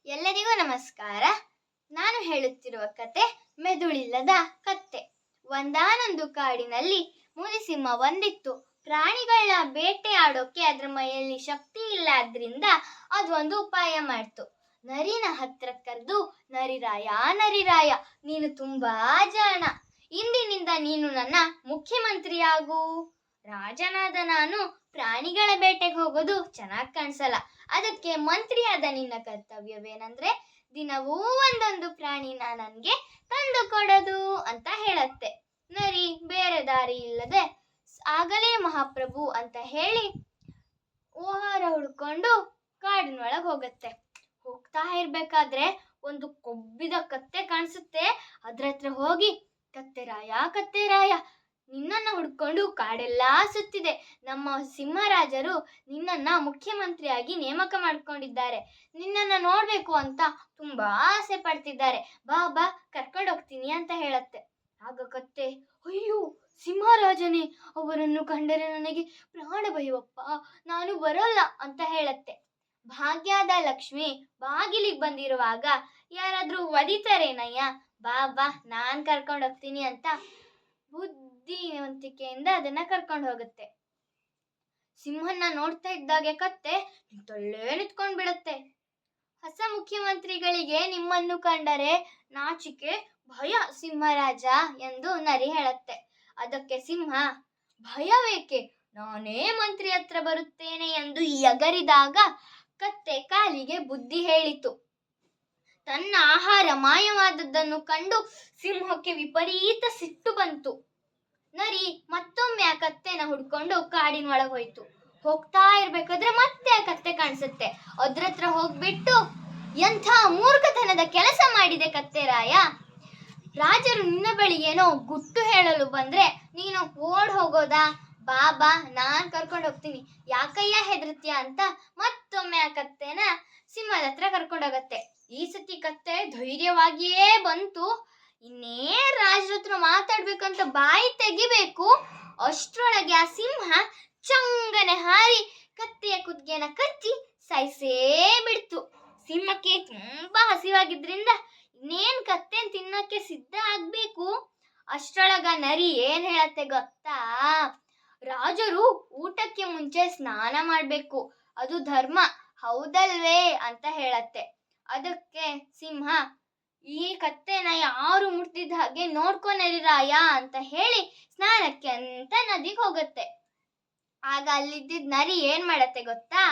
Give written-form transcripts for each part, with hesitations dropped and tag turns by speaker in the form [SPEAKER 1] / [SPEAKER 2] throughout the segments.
[SPEAKER 1] ಎಲ್ಲರಿಗೂ ನಮಸ್ಕಾರ. ನಾನು ಹೇಳುತ್ತಿರುವ ಕತೆ ಮೆದುಳಿಲ್ಲದ ಕತ್ತೆ. ಒಂದಾನೊಂದು ಕಾಡಿನಲ್ಲಿ ಮುನಿಸಿಂಹ ಒಂದಿತ್ತು. ಪ್ರಾಣಿಗಳನ್ನ ಬೇಟೆಯಾಡೋಕೆ ಅದ್ರ ಮೈಯಲ್ಲಿ ಶಕ್ತಿ ಇಲ್ಲ. ಆದ್ರಿಂದ ಅದು ಒಂದು ಉಪಾಯ ಮಾಡ್ತು. ನರಿನ ಹತ್ರ ಕರೆದು, ನರಿರಾಯ ನರಿರಾಯ, ನೀನು ತುಂಬಾ ಜಾಣ. ಇಂದಿನಿಂದ ನೀನು ನನ್ನ ಮುಖ್ಯಮಂತ್ರಿಯಾಗು. ರಾಜನಾದ ನಾನು ಪ್ರಾಣಿಗಳ ಬೇಟೆಗೆ ಹೋಗೋದು ಚೆನ್ನಾಗಿ ಕಾಣಿಸಲ್ಲ. ಅದಕ್ಕೆ ಮಂತ್ರಿಯಾದ ನಿನ್ನ ಕರ್ತವ್ಯವೇನಂದ್ರೆ ದಿನವೂ ಒಂದೊಂದು ಪ್ರಾಣಿನ ನನಗೆ ತಂದು ಕೊಡೋದು ಅಂತ ಹೇಳತ್ತೆ. ನರಿ ಬೇರೆ ದಾರಿ ಇಲ್ಲದೆ ಆಗಲೇ ಮಹಾಪ್ರಭು ಅಂತ ಹೇಳಿ ಆಹಾರ ಹುಡ್ಕೊಂಡು ಕಾಡಿನೊಳಗೆ ಹೋಗತ್ತೆ. ಹೋಗ್ತಾ ಇರ್ಬೇಕಾದ್ರೆ ಒಂದು ಕೊಬ್ಬಿದ ಕತ್ತೆ ಕಾಣಿಸುತ್ತೆ. ಅದ್ರ ಹತ್ರ ಹೋಗಿ, ಕತ್ತೆರಾಯ ಕತ್ತೆರಾಯ, ನಿನ್ನನ್ನು ಹುಡ್ಕೊಂಡು ಕಾಡೆಲ್ಲ ಸುತ್ತಿದೆ. ನಮ್ಮ ಸಿಂಹರಾಜರು ನಿನ್ನನ್ನ ಮುಖ್ಯಮಂತ್ರಿಯಾಗಿ ನೇಮಕ ಮಾಡ್ಕೊಂಡಿದ್ದಾರೆ. ನಿನ್ನನ್ನ ನೋಡ್ಬೇಕು ಅಂತ ತುಂಬಾ ಆಸೆ ಪಡ್ತಿದ್ದಾರೆ. ಬಾ ಬಾ, ಕರ್ಕೊಂಡು ಹೋಗ್ತೀನಿ ಅಂತ ಹೇಳತ್ತೆ. ಆಗ ಕತ್ತೆ, ಅಯ್ಯೋ ಸಿಂಹರಾಜನೇ, ಅವರನ್ನು ಕಂಡರೆ ನನಗೆ ಪ್ರಾಣ ಭಯವಪ್ಪ, ನಾನು ಬರೋಲ್ಲ ಅಂತ ಹೇಳತ್ತೆ. ಭಾಗ್ಯದ ಲಕ್ಷ್ಮಿ ಬಾಗಿಲಿಗೆ ಬಂದಿರುವಾಗ ಯಾರಾದ್ರೂ ಒದಿತಾರೇನಯ್ಯ, ಬಾ ಬಾ ನಾನ್ ಕರ್ಕೊಂಡು ಹೋಗ್ತೀನಿ ಅಂತ ಬುದ್ಧಿವಂತಿಕೆಯಿಂದ ಅದನ್ನ ಕರ್ಕೊಂಡು ಹೋಗುತ್ತೆ. ಸಿಂಹನ್ನ ನೋಡ್ತಾ ಇದ್ದಾಗೆ ಕತ್ತೆ ನಿಂತೊಳ್ಳೆ ನಿಂತ್ಕೊಂಡ್ ಬಿಡತ್ತೆ. ಹೊಸ ಮುಖ್ಯಮಂತ್ರಿಗಳಿಗೆ ನಿಮ್ಮನ್ನು ಕಂಡರೆ ನಾಚಿಕೆ ಭಯ ಸಿಂಹರಾಜ ಎಂದು ನರಿ ಹೇಳತ್ತೆ. ಅದಕ್ಕೆ ಸಿಂಹ, ಭಯವೇಕೆ, ನಾನೇ ಮಂತ್ರಿ ಹತ್ರ ಬರುತ್ತೇನೆ ಎಂದು ಎಗರಿದಾಗ ಕತ್ತೆ ಕಾಲಿಗೆ ಬುದ್ಧಿ ಹೇಳಿತು. ತನ್ನ ಆಹಾರ ಮಾಯವಾದದ್ದನ್ನು ಕಂಡು ಸಿಂಹಕ್ಕೆ ವಿಪರೀತ ಸಿಟ್ಟು ಬಂತು. ನರಿ ಮತ್ತೊಮ್ಮೆ ಆ ಕತ್ತೆನ ಹುಡ್ಕೊಂಡು ಕಾಡಿನೊಳಗೆ ಹೋಯ್ತು. ಹೋಗ್ತಾ ಇರ್ಬೇಕಾದ್ರೆ ಮತ್ತೆ ಆ ಕತ್ತೆ ಕಾಣಿಸುತ್ತೆ. ಅದ್ರ ಹತ್ರ ಹೋಗ್ಬಿಟ್ಟು, ಎಂಥ ಮೂರ್ಖತನದ ಕೆಲಸ ಮಾಡಿದೆ ಕತ್ತೆರಾಯ, ರಾಜರು ನಿನ್ನ ಬಳಿ ಏನೋ ಗುಟ್ಟು ಹೇಳಲು ಬಂದ್ರೆ ನೀನು ಓಡ್ ಹೋಗೋದಾ, ಬಾ ಬಾ ನಾನ್ ಕರ್ಕೊಂಡು ಹೋಗ್ತೀನಿ, ಯಾಕಯ್ಯ ಹೆದರ್ತೀಯ ಅಂತ ಮತ್ತೊಮ್ಮೆ ಆ ಕತ್ತೆನ ಸಿಂಹದ ಹತ್ರ ಕರ್ಕೊಂಡೋಗತ್ತೆ. ಈ ಸತಿ ಕತ್ತೆ ಧೈರ್ಯವಾಗಿಯೇ ಬಂತು. ಇನ್ನೇ ರಾಜರ ಹತ್ರ ಮಾತಾಡ್ಬೇಕಂತ ಬಾಯಿ ತೆಗಿಬೇಕು, ಅಷ್ಟ್ರೊಳಗೆ ಆ ಸಿಂಹ ಚಂಗನೆ ಹಾರಿ ಕತ್ತೆಯ ಕುತ್ತಿಗೆನ ಕಚ್ಚಿ ಸಾಯಿಸೇ ಬಿಡ್ತು. ಸಿಂಹಕ್ಕೆ ತುಂಬಾ ಹಸಿವಾಗಿದ್ರಿಂದ ಇನ್ನೇನ್ ಕತ್ತೆನ್ ತಿನ್ನಕ್ಕೆ ಸಿದ್ಧ ಆಗ್ಬೇಕು. ಅಷ್ಟ್ರೊಳಗ ನರಿ ಏನ್ ಹೇಳತ್ತೆ ಗೊತ್ತಾ, ರಾಜರು ಊಟಕ್ಕೆ ಮುಂಚೆ ಸ್ನಾನ ಮಾಡ್ಬೇಕು, ಅದು ಧರ್ಮ ಹೌದಲ್ವೇ ಅಂತ ಹೇಳತ್ತೆ. ಅದಕ್ಕೆ ಸಿಂಹ, ಈ ಕತ್ತೆನ ಯಾರು ಮುಟ್ತಿದ್ದ ಹಾಗೆ ನೋಡ್ಕೊ ನರಿರಾಯ ಅಂತ ಹೇಳಿ ಸ್ನಾನಕ್ಕೆ ಅಂತ ನದಿಗೆ ಹೋಗುತ್ತೆ. ಆಗ ಅಲ್ಲಿದ್ದ ನರಿ ಏನ್ ಮಾಡತ್ತೆ ಗೊತ್ತಾ,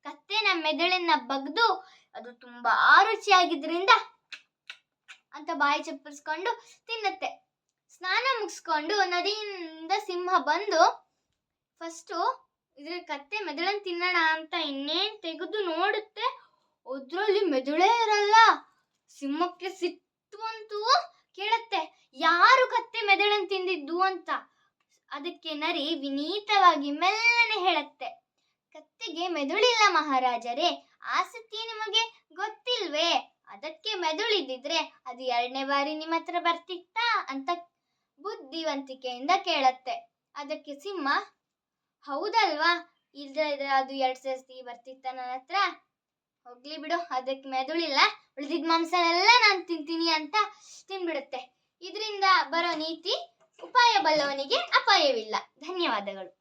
[SPEAKER 1] ಕತ್ತೆನ ಮೆದುಳನ್ನ ಬಗ್ದು, ಅದು ತುಂಬಾ ರುಚಿಯಾಗಿದ್ರಿಂದ ಅಂತ ಬಾಯಿ ಚಪ್ಪರಿಸ್ಕೊಂಡು ತಿನ್ನತ್ತೆ. ಸ್ನಾನ ಮುಗಿಸ್ಕೊಂಡು ನದಿಯಿಂದ ಸಿಂಹ ಬಂದು ಫಸ್ಟು ಇದ್ರ ಕತ್ತೆ ಮೆದುಳನ್ನ ತಿನ್ನೋಣ ಅಂತ ಇನ್ನೇನ್ ತೆಗೆದು ನೋಡುತ್ತೆ. ಅದ್ರಲ್ಲಿ ಮೆದುಳೇ ಇರಲ್ಲ. ಸಿಂಹಕ್ಕೆ ಸಿಟ್ಟು ಬಂತು. ಕೇಳತ್ತೆ, ಯಾರು ಕತ್ತೆ ಮೆದುಳನ್ನು ತಿಂದಿದ್ದು ಅಂತ. ಅದಕ್ಕೆ ನರಿ ವಿನೀತವಾಗಿ ಮೆಲ್ಲನೆ ಹೇಳತ್ತೆ, ಕತ್ತೆಗೆ ಮೆದುಳಿಲ್ಲ ಮಹಾರಾಜರೇ, ಆಸಕ್ತಿ ನಿಮಗೆ ಗೊತ್ತಿಲ್ವೇ, ಅದಕ್ಕೆ ಮೆದುಳಿದ್ದಿದ್ರೆ ಅದು 2ನೇ ಬಾರಿ ನಿಮ್ಮ ಹತ್ರ ಬರ್ತಿತ್ತಾ ಅಂತ ಬುದ್ಧಿವಂತಿಕೆಯಿಂದ ಕೇಳತ್ತೆ. ಅದಕ್ಕೆ ಸಿಂಹ, ಹೌದಲ್ವಾ, ಇಲ್ದ್ರೆ ಅದು 2 ಸರ್ತಿ ಬರ್ತಿತ್ತ ನನ್ನ ಹತ್ರ, ಹೋಗ್ಲಿ ಬಿಡು, ಅದಕ್ಕೆ ಮೆದುಳಿಲ್ಲ, ಉಳಿದಿದ್ದ ಮಾಂಸನೆಲ್ಲ ನಾನು ತಿಂತೀನಿ ಅಂತ ತಿನ್ಬಿಡುತ್ತೆ. ಇದರಿಂದ ಬರೋ ನೀತಿ, ಉಪಾಯ ಬಲ್ಲವನಿಗೆ ಅಪಾಯವಿಲ್ಲ. ಧನ್ಯವಾದಗಳು.